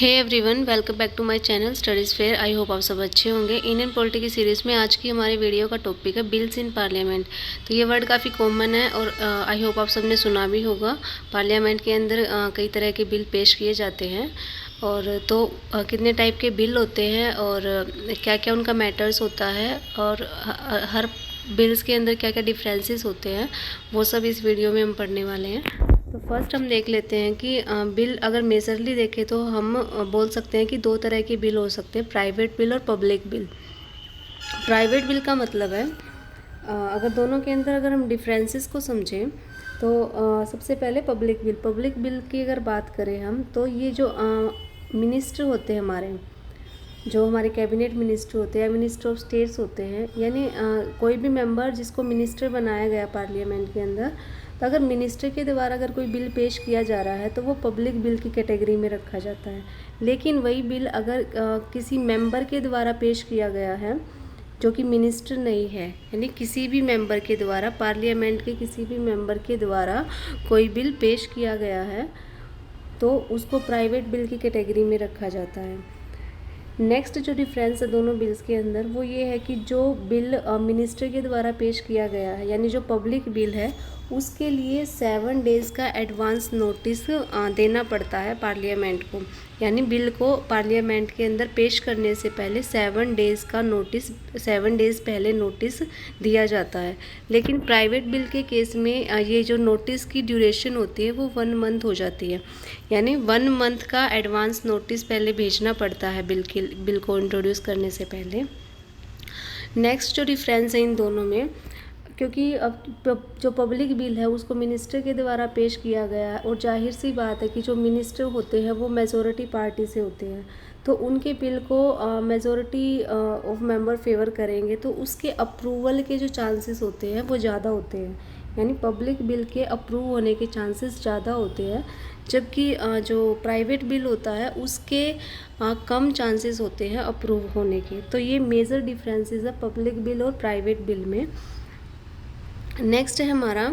Hey everyone, welcome back to my channel studies fair. I hope आप सब अच्छे होंगे। इंडियन पॉलिटी की सीरीज़ में आज की हमारी वीडियो का टॉपिक है बिल्स इन पार्लियामेंट। तो ये वर्ड काफ़ी कॉमन है और आई होप आप सब ने सुना भी होगा। पार्लियामेंट के अंदर कई तरह के बिल पेश किए जाते हैं और तो कितने टाइप के बिल होते हैं और क्या क्या उनका मैटर्स होता है और हर बिल्स के अंदर क्या क्या डिफरेंसेस होते हैं, वो सब इस वीडियो में हम पढ़ने वाले हैं। तो फर्स्ट हम देख लेते हैं कि बिल अगर मेजरली देखें तो हम बोल सकते हैं कि दो तरह के बिल हो सकते हैं, प्राइवेट बिल और पब्लिक बिल। प्राइवेट बिल का मतलब है अगर दोनों के अंदर अगर हम डिफरेंसेस को समझें तो सबसे पहले पब्लिक बिल की अगर बात करें हम तो ये जो मिनिस्टर होते हैं जो हमारे कैबिनेट मिनिस्टर होते हैं, मिनिस्टर ऑफ स्टेट्स होते हैं, यानी कोई भी मेंबर जिसको मिनिस्टर बनाया गया पार्लियामेंट के अंदर, तो अगर मिनिस्टर के द्वारा अगर कोई बिल पेश किया जा रहा है तो वो पब्लिक बिल की कैटेगरी में रखा जाता है। लेकिन वही बिल अगर किसी मेंबर के द्वारा पेश किया गया है जो कि मिनिस्टर नहीं है, यानी किसी भी मेंबर के द्वारा, पार्लियामेंट के किसी भी मेंबर के द्वारा कोई बिल पेश किया गया है तो उसको प्राइवेट बिल की कैटेगरी में रखा जाता है। नेक्स्ट जो डिफरेंस है दोनों बिल्स के अंदर वो ये है कि जो बिल मिनिस्टर के द्वारा पेश किया गया है, यानी जो पब्लिक बिल है, उसके लिए 7 डेज़ का एडवांस नोटिस देना पड़ता है पार्लियामेंट को। यानी बिल को पार्लियामेंट के अंदर पेश करने से पहले 7 डेज़ का नोटिस, 7 डेज़ पहले नोटिस दिया जाता है। लेकिन प्राइवेट बिल के केस में ये जो नोटिस की ड्यूरेशन होती है वो 1 मंथ हो जाती है, यानी 1 मंथ का एडवांस नोटिस पहले भेजना पड़ता है बिल को इंट्रोड्यूस करने से पहले। नेक्स्ट जो डिफरेंस है इन दोनों में, क्योंकि अब जो पब्लिक बिल है उसको मिनिस्टर के द्वारा पेश किया गया है और जाहिर सी बात है कि जो मिनिस्टर होते हैं वो मेजॉरिटी पार्टी से होते हैं, तो उनके बिल को मेजॉरिटी ऑफ मेंबर फेवर करेंगे तो उसके अप्रूवल के जो चांसेस होते हैं वो ज़्यादा होते हैं, यानी पब्लिक बिल के अप्रूव होने के चांसेस ज़्यादा होते हैं। जबकि जो प्राइवेट बिल होता है उसके कम चांसेस होते हैं अप्रूव होने के। तो ये मेजर डिफरेंसेस है पब्लिक बिल और प्राइवेट बिल में। नेक्स्ट है हमारा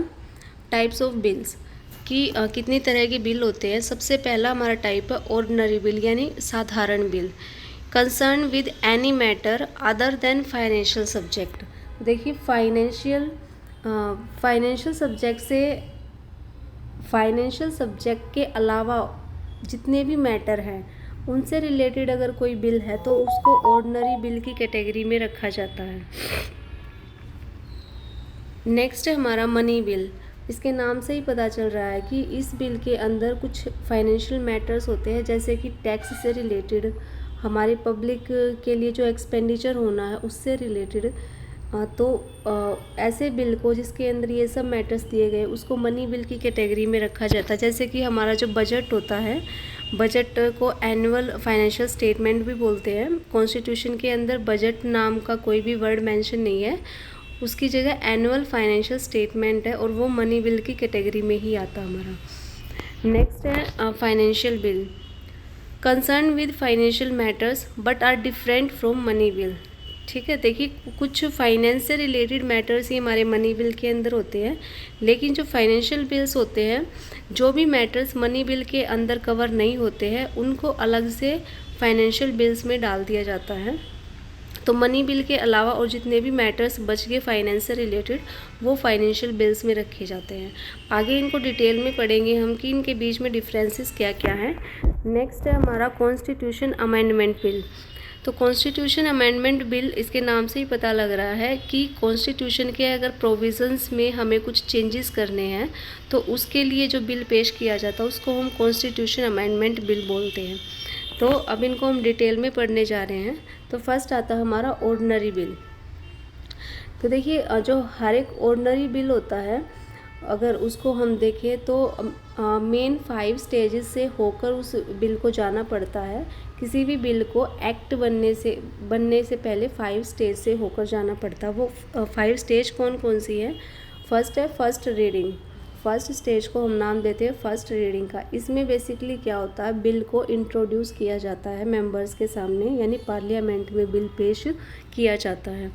टाइप्स ऑफ बिल्स कि कितनी तरह के बिल होते हैं। सबसे पहला हमारा टाइप है ऑर्डिनरी बिल, यानी साधारण bill, concern with any matter other than financial subject. देखिए फाइनेंशियल सब्जेक्ट के अलावा जितने भी मैटर हैं उनसे रिलेटेड अगर कोई बिल है तो उसको ऑर्डिनरी बिल की कैटेगरी में रखा जाता है। नेक्स्ट है हमारा मनी बिल। इसके नाम से ही पता चल रहा है कि इस बिल के अंदर कुछ फाइनेंशियल मैटर्स होते हैं, जैसे कि टैक्स से रिलेटेड, हमारे पब्लिक के लिए जो एक्सपेंडिचर होना है उससे रिलेटेड। तो ऐसे बिल को जिसके अंदर ये सब मैटर्स दिए गए उसको मनी बिल की कैटेगरी में रखा जाता है। जैसे कि हमारा जो बजट होता है, बजट को एनुअल फाइनेंशियल स्टेटमेंट भी बोलते हैं। कॉन्स्टिट्यूशन के अंदर बजट नाम का कोई भी वर्ड मेंशन नहीं है, उसकी जगह एनुअल फाइनेंशियल स्टेटमेंट है और वो मनी बिल की कैटेगरी में ही आता हमारा। नेक्स्ट है financial bill, concern with financial matters but are different from money bill. ठीक है, देखिए कुछ फाइनेंस से रिलेटेड मैटर्स ही हमारे मनी बिल के अंदर होते हैं, लेकिन जो फाइनेंशियल बिल्स होते हैं, जो भी मैटर्स मनी बिल के अंदर कवर नहीं होते हैं उनको अलग से फाइनेंशियल बिल्स में डाल दिया जाता है। तो मनी बिल के अलावा और जितने भी मैटर्स बच गए फाइनेंस से रिलेटेड वो फाइनेंशियल बिल्स में रखे जाते हैं। आगे इनको डिटेल में पढ़ेंगे हम कि इनके बीच में डिफरेंसेस क्या क्या हैं। नेक्स्ट है हमारा कॉन्स्टिट्यूशन अमेंडमेंट बिल। तो कॉन्स्टिट्यूशन अमेंडमेंट बिल, इसके नाम से ही पता लग रहा है कि कॉन्स्टिट्यूशन के अगर प्रोविजंस में हमें कुछ चेंजेस करने हैं तो उसके लिए जो बिल पेश किया जाता है उसको हम कॉन्स्टिट्यूशन अमेंडमेंट बिल बोलते हैं। तो अब इनको हम डिटेल में पढ़ने जा रहे हैं। तो फर्स्ट आता है हमारा ऑर्डिनरी बिल। तो देखिए जो हर एक ऑर्डिनरी बिल होता है अगर उसको हम देखें तो मेन 5 स्टेजेस से होकर उस बिल को जाना पड़ता है। किसी भी बिल को एक्ट बनने से पहले 5 स्टेज से होकर जाना पड़ता है। वो 5 स्टेज कौन कौन सी है? फर्स्ट है फर्स्ट रीडिंग। फर्स्ट स्टेज को हम नाम देते हैं फर्स्ट रीडिंग का। इसमें बेसिकली क्या होता है, बिल को इंट्रोड्यूस किया जाता है मेंबर्स के सामने, यानी पार्लियामेंट में बिल पेश किया जाता है।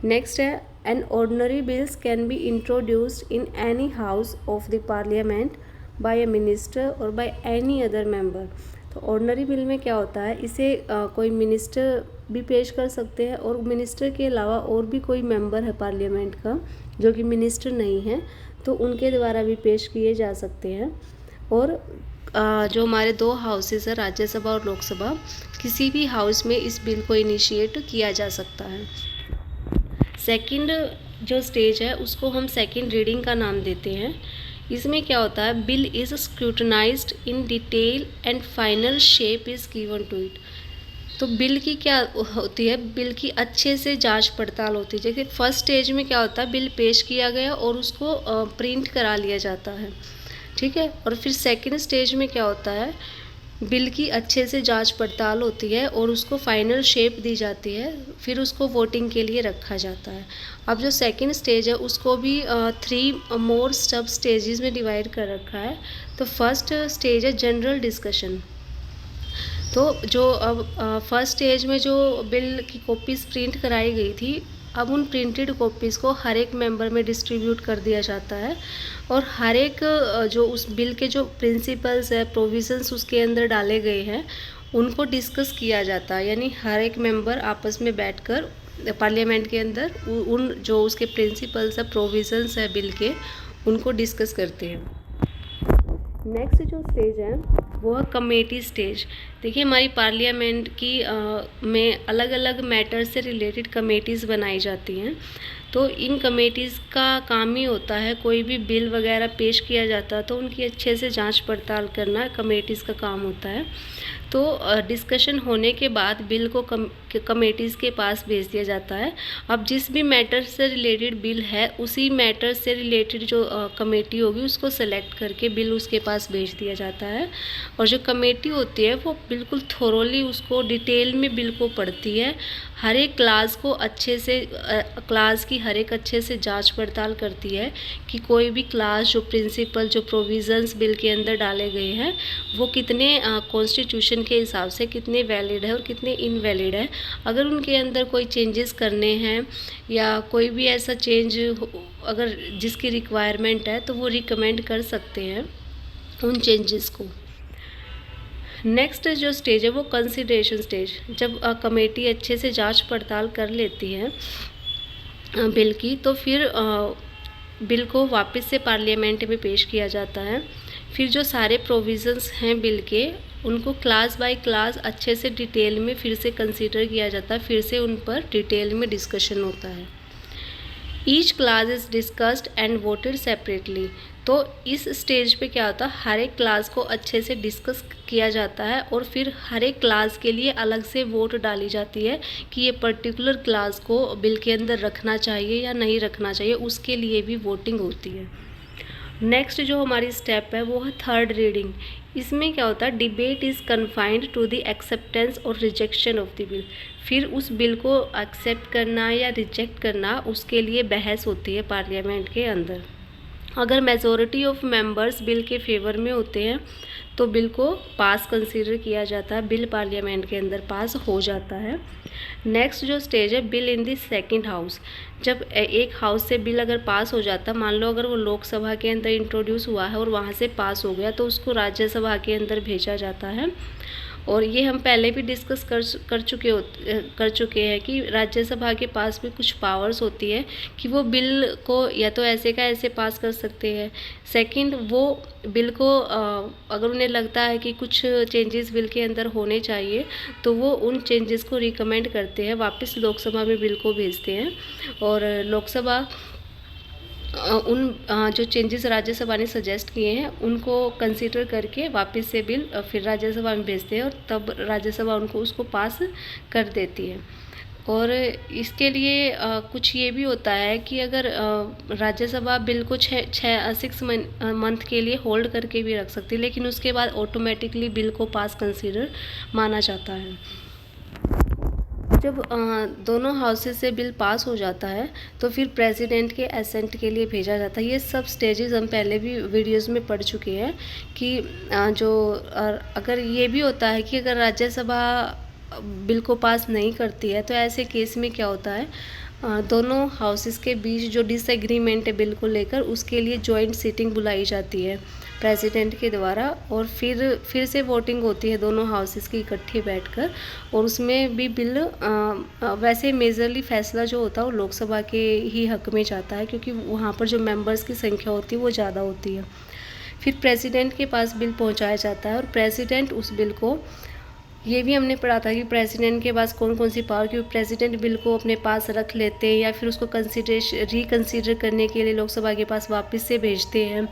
नेक्स्ट है an ordinary bills can be introduced in any house of the parliament by a minister और बाय एनी अदर मेंबर। तो ऑर्डिनरी बिल में क्या होता है, इसे कोई मिनिस्टर भी पेश कर सकते हैं और मिनिस्टर के अलावा और भी कोई मेंबर है पार्लियामेंट का जो कि मिनिस्टर नहीं है तो उनके द्वारा भी पेश किए जा सकते हैं। और जो हमारे 2 हाउसेस है, राज्यसभा और लोकसभा, किसी भी हाउस में इस बिल को इनिशिएट किया जा सकता है। सेकंड जो स्टेज है उसको हम सेकंड रीडिंग का नाम देते हैं। इसमें क्या होता है, bill is scrutinized in detail and final shape is given to it. तो बिल की क्या होती है, बिल की अच्छे से जांच पड़ताल होती है। जैसे फर्स्ट स्टेज में क्या होता है, बिल पेश किया गया और उसको प्रिंट करा लिया जाता है, ठीक है। और फिर सेकंड स्टेज में क्या होता है, बिल की अच्छे से जांच पड़ताल होती है और उसको फाइनल शेप दी जाती है, फिर उसको वोटिंग के लिए रखा जाता है। अब जो सेकंड स्टेज है उसको भी 3 मोर सब स्टेजेस में डिवाइड कर रखा है। तो फर्स्ट स्टेज है जनरल डिस्कशन। तो जो अब फर्स्ट स्टेज में जो बिल की कॉपीज़ प्रिंट कराई गई थी, अब उन प्रिंटेड कॉपीज़ को हर एक मेंबर में डिस्ट्रीब्यूट कर दिया जाता है और हर एक जो उस बिल के जो प्रिंसिपल्स है, प्रोविज़न्स उसके अंदर डाले गए हैं, उनको डिस्कस किया जाता है। यानी हर एक मेंबर आपस में बैठकर पार्लियामेंट के अंदर उन जो उसके प्रिंसिपल्स है, प्रोविज़न्स है बिल के, उनको डिस्कस करते हैं। नेक्स्ट जो स्टेज है वो है कमेटी स्टेज। देखिए हमारी पार्लियामेंट की में अलग अलग मैटर्स से रिलेटेड कमेटीज़ बनाई जाती हैं। तो इन कमेटीज़ का काम ही होता है, कोई भी बिल वगैरह पेश किया जाता है तो उनकी अच्छे से जांच पड़ताल करना कमेटीज़ का काम होता है। तो डिस्कशन होने के बाद बिल को कमेटीज़ के पास भेज दिया जाता है। अब जिस भी मैटर से रिलेटेड बिल है उसी मैटर से रिलेटेड जो कमेटी होगी उसको सेलेक्ट करके बिल उसके पास भेज दिया जाता है। और जो कमेटी होती है वो बिल्कुल थोरोली उसको डिटेल में बिल को पढ़ती है, हर एक क्लास को अच्छे से क्लास की हर एक अच्छे से जांच पड़ताल करती है कि कोई भी क्लास जो प्रिंसिपल जो प्रोविज़न्स बिल के अंदर डाले गए हैं वो कितने कॉन्स्टिट्यूशन के हिसाब से कितने वैलिड है और कितने इनवैलिड है। अगर उनके अंदर कोई चेंजेस करने हैं या कोई भी ऐसा चेंज अगर जिसकी रिक्वायरमेंट है तो वो रिकमेंड कर सकते हैं उन चेंजेस को। नेक्स्ट जो स्टेज है वो कंसिडरेशन स्टेज। जब कमेटी अच्छे से जांच पड़ताल कर लेती है बिल की तो फिर बिल को वापस से पार्लियामेंट में पेश किया जाता है। फिर जो सारे प्रोविज़न्स हैं बिल के उनको क्लास बाय क्लास अच्छे से डिटेल में फिर से कंसीडर किया जाता है, फिर से उन पर डिटेल में डिस्कशन होता है। Each class is discussed and voted separately. तो इस स्टेज पे क्या होता है, हर एक क्लास को अच्छे से डिस्कस किया जाता है और फिर हर एक क्लास के लिए अलग से वोट डाली जाती है कि ये पर्टिकुलर क्लास को बिल के अंदर रखना चाहिए या नहीं रखना चाहिए, उसके लिए भी वोटिंग होती है। नेक्स्ट जो हमारी स्टेप है वो है थर्ड रीडिंग। इसमें क्या होता है, debate is confined to the acceptance और रिजेक्शन ऑफ द बिल। फिर उस बिल को एक्सेप्ट करना या रिजेक्ट करना उसके लिए बहस होती है पार्लियामेंट के अंदर। अगर मेजॉरिटी ऑफ मेंबर्स बिल के फेवर में होते हैं तो बिल को पास कंसीडर किया जाता है, बिल पार्लियामेंट के अंदर पास हो जाता है। नेक्स्ट जो स्टेज है bill in the second house. जब एक हाउस से बिल अगर पास हो जाता है, मान लो अगर वो लोकसभा के अंदर इंट्रोड्यूस हुआ है और वहाँ से पास हो गया तो उसको राज्यसभा के अंदर भेजा जाता है। और ये हम पहले भी डिस्कस कर चुके हैं कि राज्यसभा के पास भी कुछ पावर्स होती है कि वो बिल को या तो ऐसे का ऐसे पास कर सकते हैं। सेकंड, वो बिल को अगर उन्हें लगता है कि कुछ चेंजेस बिल के अंदर होने चाहिए तो वो उन चेंजेस को रिकमेंड करते हैं, वापस लोकसभा में बिल को भेजते हैं और लोकसभा उन जो चेंजेस राज्यसभा ने सजेस्ट किए हैं उनको कंसीडर करके वापस से बिल फिर राज्यसभा में भेजते हैं और तब राज्यसभा उनको उसको पास कर देती है। और इसके लिए कुछ ये भी होता है कि अगर राज्यसभा बिल को 6 मंथ के लिए होल्ड करके भी रख सकती है, लेकिन उसके बाद ऑटोमेटिकली बिल को पास कंसीडर माना जाता है। जब दोनों हाउसेस से बिल पास हो जाता है तो फिर प्रेसिडेंट के एसेंट के लिए भेजा जाता है। ये सब स्टेजेस हम पहले भी वीडियोस में पढ़ चुके हैं कि अगर ये भी होता है कि अगर राज्यसभा बिल को पास नहीं करती है तो ऐसे केस में क्या होता है, दोनों हाउसेस के बीच जो डिसएग्रीमेंट है बिल को लेकर, उसके लिए जॉइंट सीटिंग बुलाई जाती है प्रेसिडेंट के द्वारा, और फिर से वोटिंग होती है दोनों हाउसेस की इकट्ठे बैठकर, और उसमें भी बिल वैसे मेजरली फैसला जो होता है वो लोकसभा के ही हक में जाता है, क्योंकि वहाँ पर जो मेंबर्स की संख्या होती है वो ज़्यादा होती है। फिर प्रेसिडेंट के पास बिल पहुँचाया जाता है और प्रेसिडेंट उस बिल को, ये भी हमने पढ़ा था कि प्रेसिडेंट के पास कौन कौन सी पावर, क्योंकि प्रेसिडेंट बिल को अपने पास रख लेते हैं या फिर उसको रिकंसीडर करने के लिए लोकसभा के पास वापस से भेजते हैं।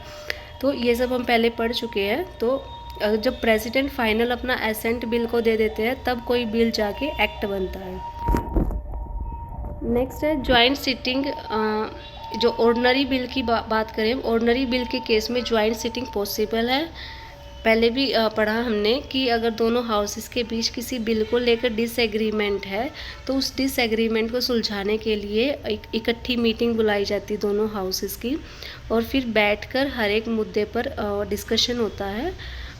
तो ये सब हम पहले पढ़ चुके हैं। तो जब प्रेसिडेंट फाइनल अपना एसेंट बिल को दे देते हैं तब कोई बिल जाके एक्ट बनता है। नेक्स्ट है ज्वाइंट सिटिंग। जो ऑर्डनरी बिल की बात करें, ऑर्डनरी बिल के केस में ज्वाइंट सिटिंग पॉसिबल है। पहले भी पढ़ा हमने कि अगर दोनों हाउसेस के बीच किसी बिल को लेकर डिसएग्रीमेंट है तो उस डिसएग्रीमेंट को सुलझाने के लिए इकट्ठी मीटिंग बुलाई जाती है दोनों हाउसेस की, और फिर बैठकर हर एक मुद्दे पर डिस्कशन होता है,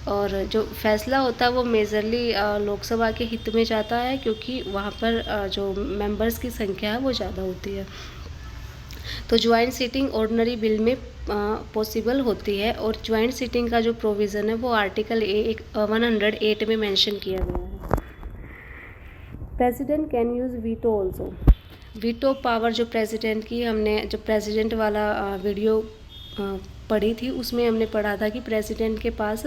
और जो फैसला होता है वो मेजरली लोकसभा के हित में जाता है, क्योंकि वहाँ पर जो मेंबर्स की संख्या है वो ज़्यादा होती है। तो ज्वाइंट सीटिंग ऑर्डिनरी बिल में पॉसिबल होती है, और ज्वाइंट सीटिंग का जो प्रोविज़न है वो आर्टिकल 108 में मेंशन किया गया है। President can use veto also. Veto power जो प्रेसिडेंट की, हमने जो प्रेसिडेंट वाला वीडियो पढ़ी थी उसमें हमने पढ़ा था कि प्रेसिडेंट के पास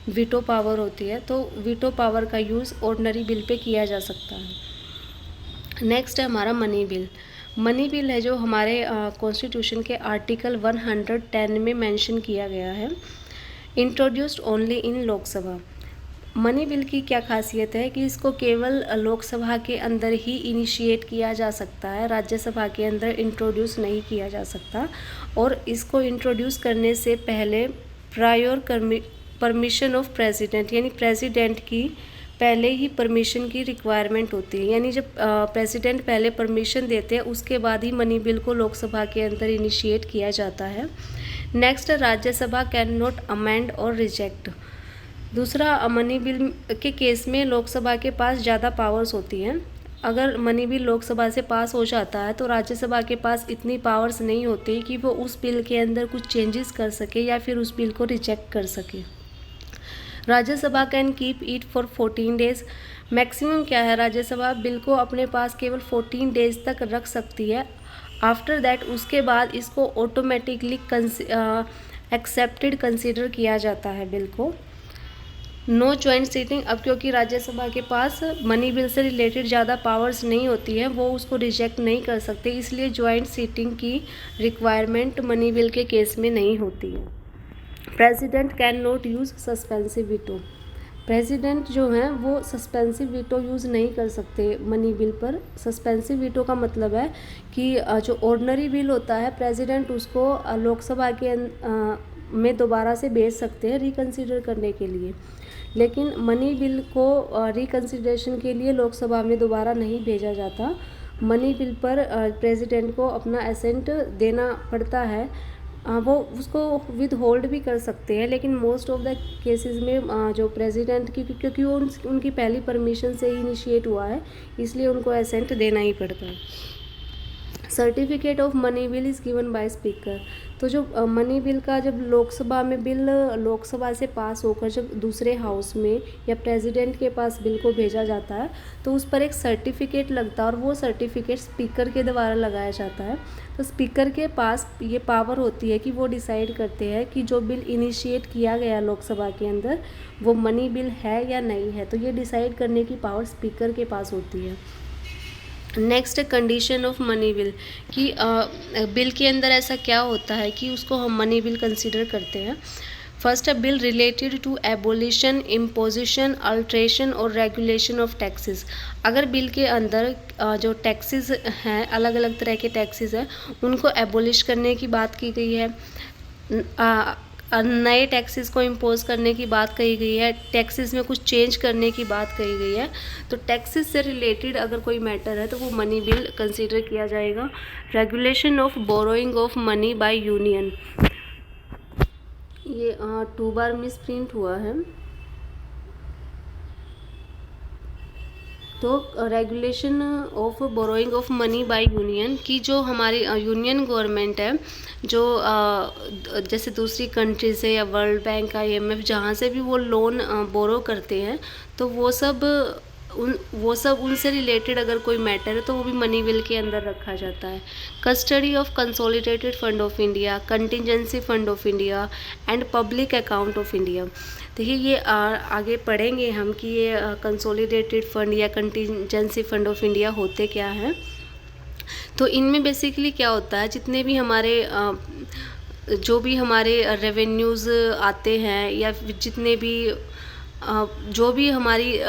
वीटो पावर होती है, तो वीटो पावर का यूज़ ऑर्डिनरी बिल पे किया जा सकता है। नेक्स्ट है हमारा मनी बिल। मनी बिल है जो हमारे कॉन्स्टिट्यूशन के आर्टिकल 110 में मेंशन किया गया है। Introduced only in Lok Sabha. Money bill की क्या खासियत है कि इसको केवल लोकसभा के अंदर ही इनिशिएट किया जा सकता है, राज्यसभा के अंदर इंट्रोड्यूस नहीं किया जा सकता, और इसको इंट्रोड्यूस करने से पहले प्रायर परमिशन ऑफ प्रेसिडेंट, यानी प्रेसिडेंट की पहले ही परमिशन की रिक्वायरमेंट होती है। यानी जब प्रेसिडेंट पहले परमिशन देते हैं उसके बाद ही मनी बिल को लोकसभा के अंदर इनिशिएट किया जाता है। Next, Rajya Sabha can not amend और रिजेक्ट। दूसरा, मनी बिल के केस में लोकसभा के पास ज़्यादा पावर्स होती हैं। अगर मनी बिल लोकसभा से पास हो जाता है तो राज्यसभा के पास इतनी पावर्स नहीं होती कि वो उस बिल के अंदर कुछ चेंजेस कर सके या फिर उस बिल को रिजेक्ट कर सके। Rajya Sabha can keep it for 14 days. Maximum क्या है, राज्यसभा बिल को अपने पास केवल 14 डेज तक रख सकती है। आफ्टर दैट उसके बाद इसको ऑटोमेटिकली एक्सेप्टेड कंसीडर किया जाता है बिल को। No joint sitting. अब क्योंकि राज्यसभा के पास मनी बिल से रिलेटेड ज़्यादा पावर्स नहीं होती है, वो उसको रिजेक्ट नहीं कर सकते, इसलिए ज्वाइंट सीटिंग की रिक्वायरमेंट मनी बिल के केस में नहीं होती है। President can not use suspensive veto. President जो हैं वो सस्पेंसिव वीटो यूज़ नहीं कर सकते मनी बिल पर। सस्पेंसिव वीटो का मतलब है कि जो ऑर्डिनरी बिल होता है प्रेसिडेंट उसको लोकसभा के में दोबारा से भेज सकते हैं रिकंसीडर करने के लिए, लेकिन मनी बिल को रिकंसिडरेशन के लिए लोकसभा में दोबारा नहीं भेजा जाता। मनी बिल पर प्रेसिडेंट को अपना एसेंट देना पड़ता है। वो उसको विद होल्ड भी कर सकते हैं, लेकिन मोस्ट ऑफ द केसेस में जो प्रेसिडेंट की, क्योंकि वो उनकी पहली परमिशन से ही इनिशिएट हुआ है, इसलिए उनको एसेंट देना ही पड़ता है। Certificate of money bill is given by speaker. तो जो मनी बिल का जब लोकसभा में बिल लोकसभा से पास होकर जब दूसरे हाउस में या प्रेसिडेंट के पास बिल को भेजा जाता है तो उस पर एक सर्टिफिकेट लगता है, और वो सर्टिफिकेट स्पीकर के द्वारा लगाया जाता है। तो स्पीकर के पास ये पावर होती है कि वो डिसाइड करते हैं कि जो बिल इनिशिएट किया गया लोकसभा के अंदर वो मनी बिल है या नहीं है। तो ये डिसाइड करने की पावर स्पीकर के पास होती है। Next, condition of money bill कि बिल के अंदर ऐसा क्या होता है कि उसको हम मनी बिल कंसीडर करते हैं। फर्स्ट है bill related to abolition, imposition, alteration और रेगुलेशन ऑफ टैक्सेस। अगर बिल के अंदर जो टैक्सेस हैं, अलग अलग तरह के टैक्सेस हैं, उनको एबोलिश करने की बात की गई है, नए टैक्सेस को इम्पोज करने की बात कही गई है, टैक्सेस में कुछ चेंज करने की बात कही गई है, तो टैक्सेस से रिलेटेड अगर कोई मैटर है तो वो मनी बिल कंसीडर किया जाएगा। Regulation of borrowing of money by union, ये 2 बार मिस प्रिंट हुआ है। तो regulation of borrowing of money by union की जो हमारी यूनियन गवर्नमेंट है, जो जैसे दूसरी कंट्री से या वर्ल्ड बैंक, IMF, जहाँ से भी वो लोन बोरो करते हैं, तो वो सब उनसे रिलेटेड अगर कोई मैटर है तो वो भी मनी बिल के अंदर रखा जाता है। Custody of consolidated fund of India, contingency fund of India and public account of India. देखिए ये आगे पढ़ेंगे हम कि ये कंसोलिडेटेड फंड या कंटिजेंसी फंड ऑफ इंडिया होते क्या हैं। तो इनमें बेसिकली क्या होता है, जितने भी हमारे जो भी हमारे रेवेन्यूज़ आते हैं या जितने भी जो भी हमारी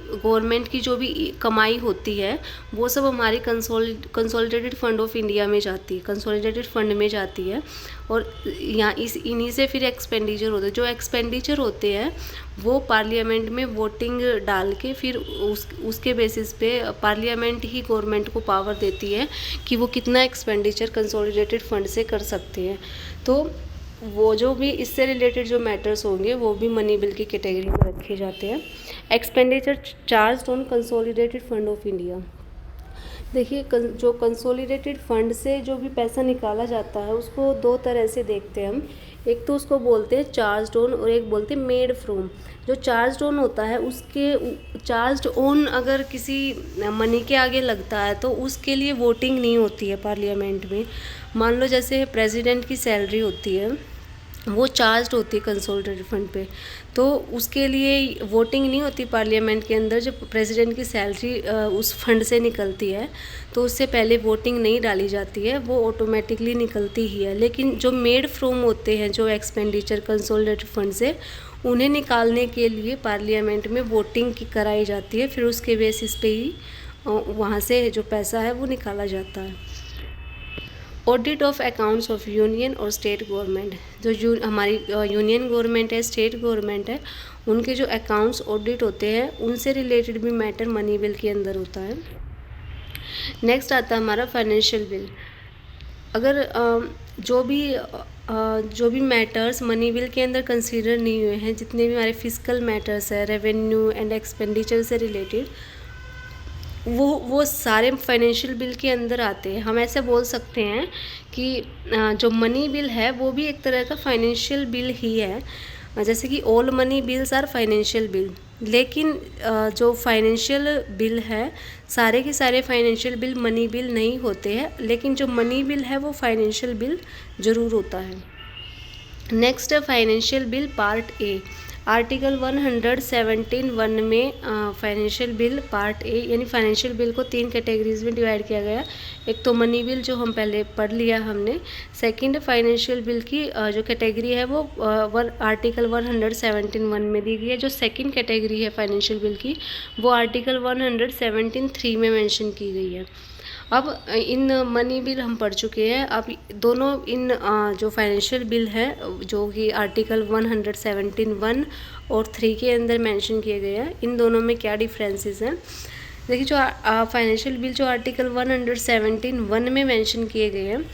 गवर्नमेंट की जो भी कमाई होती है, वो सब हमारी कंसोलिडेटेड फंड ऑफ इंडिया में जाती है, कंसोलिडेटेड फंड में जाती है। और यहाँ इन्हीं से फिर एक्सपेंडिचर होते हैं। जो एक्सपेंडिचर होते हैं वो पार्लियामेंट में वोटिंग डाल के फिर उसके बेसिस पे पार्लियामेंट ही गवर्नमेंट को पावर देती है कि वो कितना एक्सपेंडिचर कंसोलिडेटेड फंड से कर सकते हैं। तो वो जो भी इससे रिलेटेड जो मैटर्स होंगे वो भी मनी बिल की कैटेगरी में रखे जाते हैं। Expenditure charge on consolidated fund of India. देखिए जो कंसोलिडेटेड फंड से जो भी पैसा निकाला जाता है उसको दो तरह से देखते हैं हम। एक तो उसको बोलते हैं चार्ज ऑन और एक बोलते हैं मेड फ्रॉम। जो चार्ज ऑन होता है उसके चार्ज ऑन अगर किसी मनी के आगे लगता है तो उसके लिए वोटिंग नहीं होती है पार्लियामेंट में। मान लो जैसे प्रेसिडेंट की सैलरी होती है, वो चार्ज होती है कंसोलिडेटेड फंड पे, तो उसके लिए वोटिंग नहीं होती पार्लियामेंट के अंदर। जब प्रेसिडेंट की सैलरी उस फंड से निकलती है तो उससे पहले वोटिंग नहीं डाली जाती है, वो ऑटोमेटिकली निकलती ही है। लेकिन जो मेड फ्रॉम होते हैं जो एक्सपेंडिचर कंसोलिडेटेड फंड से, उन्हें निकालने के लिए पार्लियामेंट में वोटिंग कराई जाती है, फिर उसके बेसिस पे ही वहाँ से जो पैसा है वो निकाला जाता है। Audit of accounts of union और स्टेट गवर्नमेंट। जो हमारी यूनियन गवर्नमेंट है, स्टेट गवर्नमेंट है, उनके जो अकाउंट्स ऑडिट होते हैं उनसे रिलेटेड भी मैटर मनी बिल के अंदर होता है। नेक्स्ट आता है हमारा फाइनेंशियल बिल। अगर जो भी मैटर्स मनी बिल के अंदर कंसीडर नहीं हुए हैं, जितने भी हमारे फिजिकल मैटर्स है, रेवेन्यू एंड एक्सपेंडिचर से रिलेटेड, वो सारे फाइनेंशियल बिल के अंदर आते हैं। हम ऐसे बोल सकते हैं कि जो मनी बिल है वो भी एक तरह का फाइनेंशियल बिल ही है। जैसे कि all money bills are financial bill, लेकिन जो फाइनेंशियल बिल है, सारे के सारे फाइनेंशियल बिल मनी बिल नहीं होते हैं, लेकिन जो मनी बिल है वो फाइनेंशियल बिल ज़रूर होता है। नेक्स्ट है financial bill part A. Article 117(1) में फाइनेंशियल बिल पार्ट ए, यानी फाइनेंशियल बिल को 3 कैटेगरीज में डिवाइड किया गया। एक तो मनी बिल जो हम पहले पढ़ लिया हमने। सेकंड फाइनेंशियल बिल की जो कैटेगरी है वो आर्टिकल 117(1) में दी गई है। जो सेकंड कैटेगरी है फाइनेंशियल बिल की वो आर्टिकल 117(3) में मेंशन की गई है। अब इन मनी बिल हम पढ़ चुके हैं। अब दोनों इन जो फाइनेंशियल बिल है जो कि आर्टिकल 117(1) और 3 के अंदर मेंशन किए गए हैं, इन दोनों में क्या डिफरेंसेस हैं। देखिए जो फाइनेंशियल बिल जो आर्टिकल 117(1) में मेंशन किए गए हैं,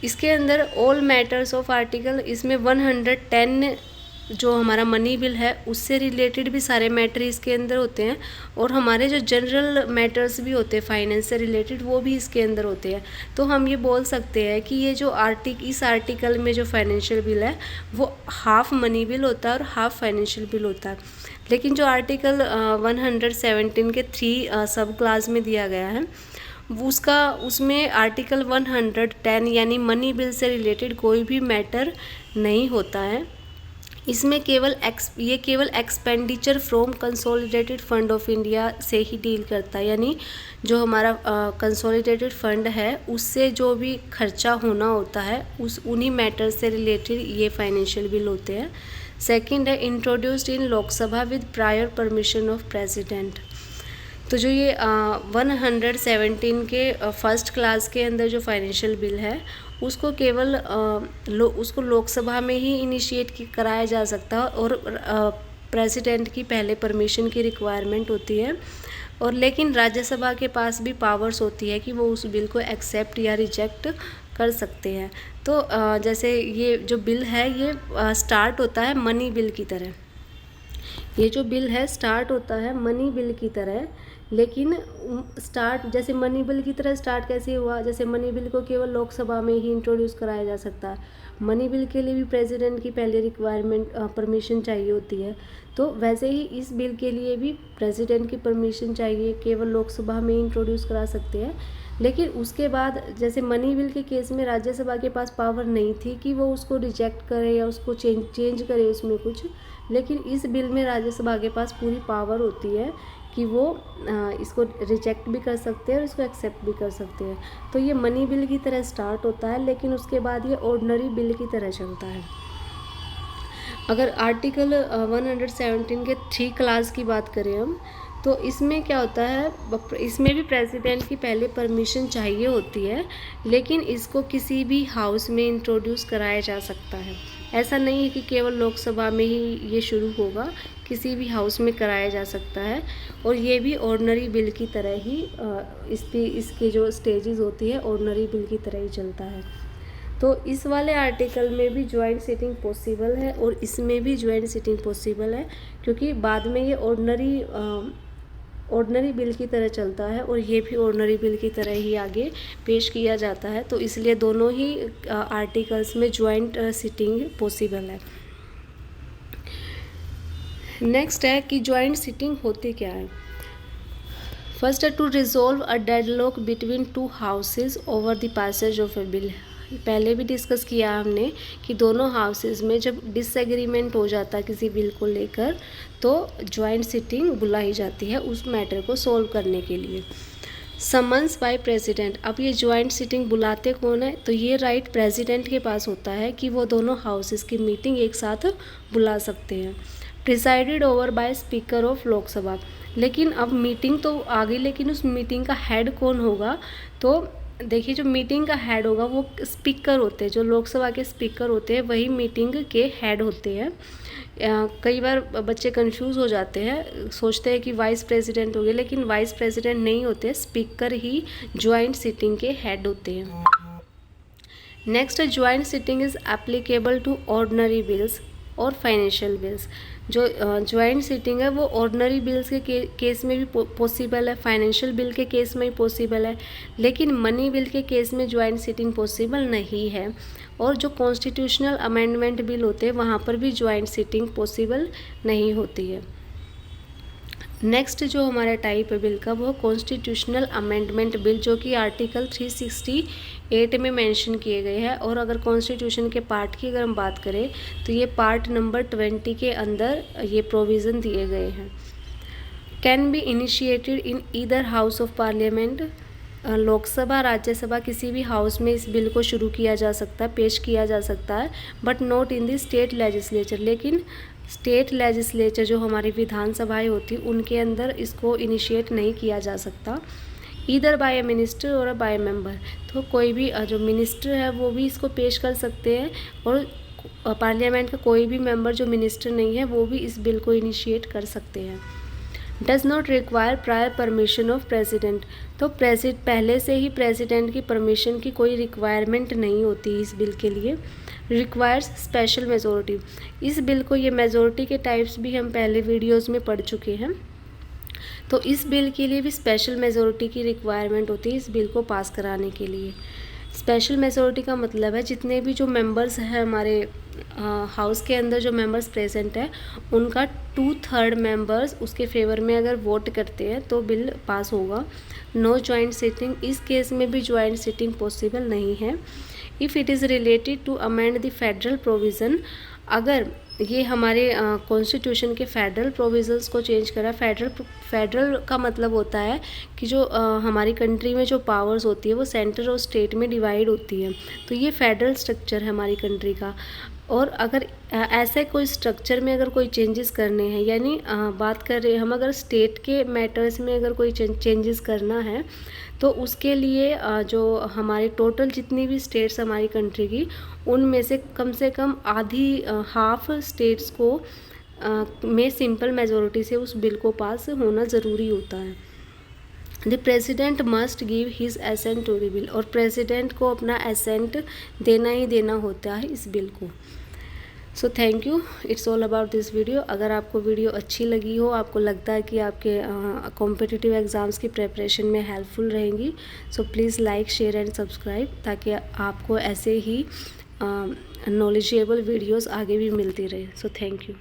इसके अंदर ऑल मैटर्स ऑफ आर्टिकल, इसमें 110 जो हमारा मनी बिल है उससे रिलेटेड भी सारे मैटर इसके अंदर होते हैं, और हमारे जो जनरल मैटर्स भी होते हैं फाइनेंस से रिलेटेड वो भी इसके अंदर होते हैं। तो हम ये बोल सकते हैं कि ये जो इस आर्टिकल में जो फाइनेंशियल बिल है वो हाफ मनी बिल होता है और हाफ फाइनेंशियल बिल होता है। लेकिन जो आर्टिकल 117 के 3 सब क्लास में दिया गया है उसमें आर्टिकल 110 यानी मनी बिल से रिलेटेड कोई भी मैटर नहीं होता है। इसमें केवल expenditure from consolidated fund of India से ही डील करता है, यानी जो हमारा कंसोलिडेटेड फंड है उससे जो भी खर्चा होना होता है उन्हीं मैटर से रिलेटेड ये फाइनेंशियल बिल होते हैं। सेकंड है introduced in Lok Sabha with prior permission of president. तो जो ये 117 के फर्स्ट क्लास के अंदर जो फाइनेंशियल बिल है उसको केवल उसको लोकसभा में ही इनिशिएट कराया जा सकता है, और प्रेसिडेंट की पहले परमिशन की रिक्वायरमेंट होती है। और लेकिन राज्यसभा के पास भी पावर्स होती है कि वो उस बिल को एक्सेप्ट या रिजेक्ट कर सकते हैं। तो जैसे ये जो बिल है ये स्टार्ट होता है मनी बिल की तरह। ये जो बिल है स्टार्ट होता है मनी बिल की तरह, लेकिन स्टार्ट जैसे मनी बिल की तरह स्टार्ट कैसे हुआ, जैसे मनी बिल को केवल लोकसभा में ही इंट्रोड्यूस कराया जा सकता है, मनी बिल के लिए भी प्रेसिडेंट की पहले रिक्वायरमेंट परमिशन चाहिए होती है, तो वैसे ही इस बिल के लिए भी प्रेसिडेंट की परमिशन चाहिए, केवल लोकसभा में ही इंट्रोड्यूस करा सकते हैं। लेकिन उसके बाद जैसे मनी बिल के केस में राज्यसभा के पास पावर नहीं थी कि वो उसको रिजेक्ट करे या उसको चेंज करे उसमें कुछ, लेकिन इस बिल में राज्यसभा के पास पूरी पावर होती है कि वो इसको रिजेक्ट भी कर सकते हैं और इसको एक्सेप्ट भी कर सकते हैं। तो ये मनी बिल की तरह स्टार्ट होता है, लेकिन उसके बाद ये ऑर्डिनरी बिल की तरह चलता है। अगर आर्टिकल 117 के 3 क्लास की बात करें हम, तो इसमें क्या होता है, इसमें भी प्रेसिडेंट की पहले परमिशन चाहिए होती है, लेकिन इसको किसी भी हाउस में इंट्रोड्यूस कराया जा सकता है। ऐसा नहीं है कि केवल लोकसभा में ही ये शुरू होगा, किसी भी हाउस में कराया जा सकता है, और ये भी ऑर्डिनरी बिल की तरह ही इसकी जो स्टेजेस होती है ऑर्डिनरी बिल की तरह ही चलता है। तो इस वाले आर्टिकल में भी ज्वाइंट सिटिंग पॉसिबल है और इसमें भी ज्वाइंट सिटिंग पॉसिबल है, क्योंकि बाद में ये ऑर्डिनरी बिल की तरह चलता है और ये भी ऑर्डिनरी बिल की तरह ही आगे पेश किया जाता है। तो इसलिए दोनों ही आर्टिकल्स में ज्वाइंट सिटिंग पॉसिबल है। नेक्स्ट है कि ज्वाइंट सिटिंग होती क्या है। फर्स्ट है to resolve a deadlock between two houses over the passage of a bill. पहले भी डिस्कस किया हमने कि दोनों हाउसेज में जब डिसएग्रीमेंट हो जाता है किसी बिल को लेकर, तो ज्वाइंट सिटिंग बुलाई जाती है उस मैटर को सॉल्व करने के लिए। Summons by president. अब ये ज्वाइंट सिटिंग बुलाते कौन है, तो ये राइट प्रेसिडेंट के पास होता है कि वो दोनों हाउसेज की मीटिंग एक साथ बुला सकते हैं। Presided over by speaker of Lok Sabha. लेकिन अब मीटिंग तो आ गई, लेकिन उस मीटिंग का हेड कौन होगा, तो देखिए जो मीटिंग का हेड होगा वो स्पीकर होते हैं, जो लोकसभा के स्पीकर होते हैं वही मीटिंग के हेड होते हैं। कई बार बच्चे कंफ्यूज हो जाते हैं, सोचते हैं कि वाइस प्रेसिडेंट हो गए, लेकिन वाइस प्रेसिडेंट नहीं होते, स्पीकर ही ज्वाइंट सिटिंग के हेड होते हैं। Next joint sitting is applicable to ordinary bills और फाइनेंशियल बिल्स। जो ज्वाइंट सिटिंग है वो ऑर्डिनरी बिल्स के केस में भी पॉसिबल है, फाइनेंशियल बिल के केस में भी पॉसिबल है, लेकिन मनी बिल के केस में ज्वाइंट सिटिंग पॉसिबल नहीं है। और जो कॉन्स्टिट्यूशनल अमेंडमेंट बिल होते हैं वहाँ पर भी ज्वाइंट सिटिंग पॉसिबल नहीं होती है। नेक्स्ट जो हमारा टाइप है बिल का वो कॉन्स्टिट्यूशनल अमेंडमेंट बिल, जो कि आर्टिकल 368 में मेंशन किए गए हैं। और अगर कॉन्स्टिट्यूशन के पार्ट की अगर हम बात करें तो ये पार्ट नंबर 20 के अंदर ये प्रोविज़न दिए गए हैं। Can be initiated in either house of parliament. Lok Sabha Rajya Sabha किसी भी हाउस में इस बिल को शुरू किया जा सकता है, पेश किया जा सकता है, but not in the state legislature. लेकिन स्टेट लेजिस्लेचर जो हमारी विधानसभाएं होती उनके अंदर इसको इनिशिएट नहीं किया जा सकता। ईदर बाय ए मिनिस्टर और बाय ए मेंबर। तो कोई भी जो मिनिस्टर है वो भी इसको पेश कर सकते हैं, और पार्लियामेंट का कोई भी मेंबर जो मिनिस्टर नहीं है वो भी इस बिल को इनिशिएट कर सकते हैं। Does not require prior permission of president. तो पहले से ही प्रेसिडेंट की परमिशन की कोई रिक्वायरमेंट नहीं होती इस बिल के लिए। Requires special majority. इस बिल को ये मेजोरिटी के टाइप्स भी हम पहले वीडियोस में पढ़ चुके हैं, तो इस बिल के लिए भी स्पेशल मेजोरिटी की रिक्वायरमेंट होती है इस बिल को पास कराने के लिए। स्पेशल मेजोरिटी का मतलब है जितने भी जो मेंबर्स हैं हमारे हाउस के अंदर जो मेंबर्स प्रेजेंट है उनका 2/3 मेंबर्स उसके फेवर में अगर वोट करते हैं तो बिल पास होगा। No joint sitting. इस केस में भी जॉइंट सिटिंग पॉसिबल नहीं है। If it is related to amend the federal provision. अगर ये हमारे कॉन्स्टिट्यूशन के फेडरल प्रोविजंस को चेंज करा। फेडरल का मतलब होता है कि जो हमारी कंट्री में जो पावर्स होती है वो सेंटर और स्टेट में डिवाइड होती है, तो ये फेडरल स्ट्रक्चर है हमारी कंट्री का। और अगर ऐसे कोई स्ट्रक्चर में अगर कोई चेंजेस करने हैं, यानी बात कर रहे हैं हम अगर स्टेट के मैटर्स में अगर कोई चेंजेस करना है तो उसके लिए जो हमारी टोटल जितनी भी स्टेट्स हमारी कंट्री की उनमें से कम आधी हाफ स्टेट्स को में सिंपल मेजॉरिटी से उस बिल को पास होना ज़रूरी होता है। The president must give his assent to the bill. और प्रेसिडेंट को अपना एसेंट देना ही देना होता है इस बिल को। So thank you, it's all about this video. अगर आपको वीडियो अच्छी लगी हो, आपको लगता है कि आपके कॉम्पिटिटिव एग्ज़ाम्स की प्रिपरेशन में हेल्पफुल रहेंगी, so please like, share and subscribe, ताकि आपको ऐसे ही नॉलेजेबल वीडियोस आगे भी मिलती रहे। So thank you.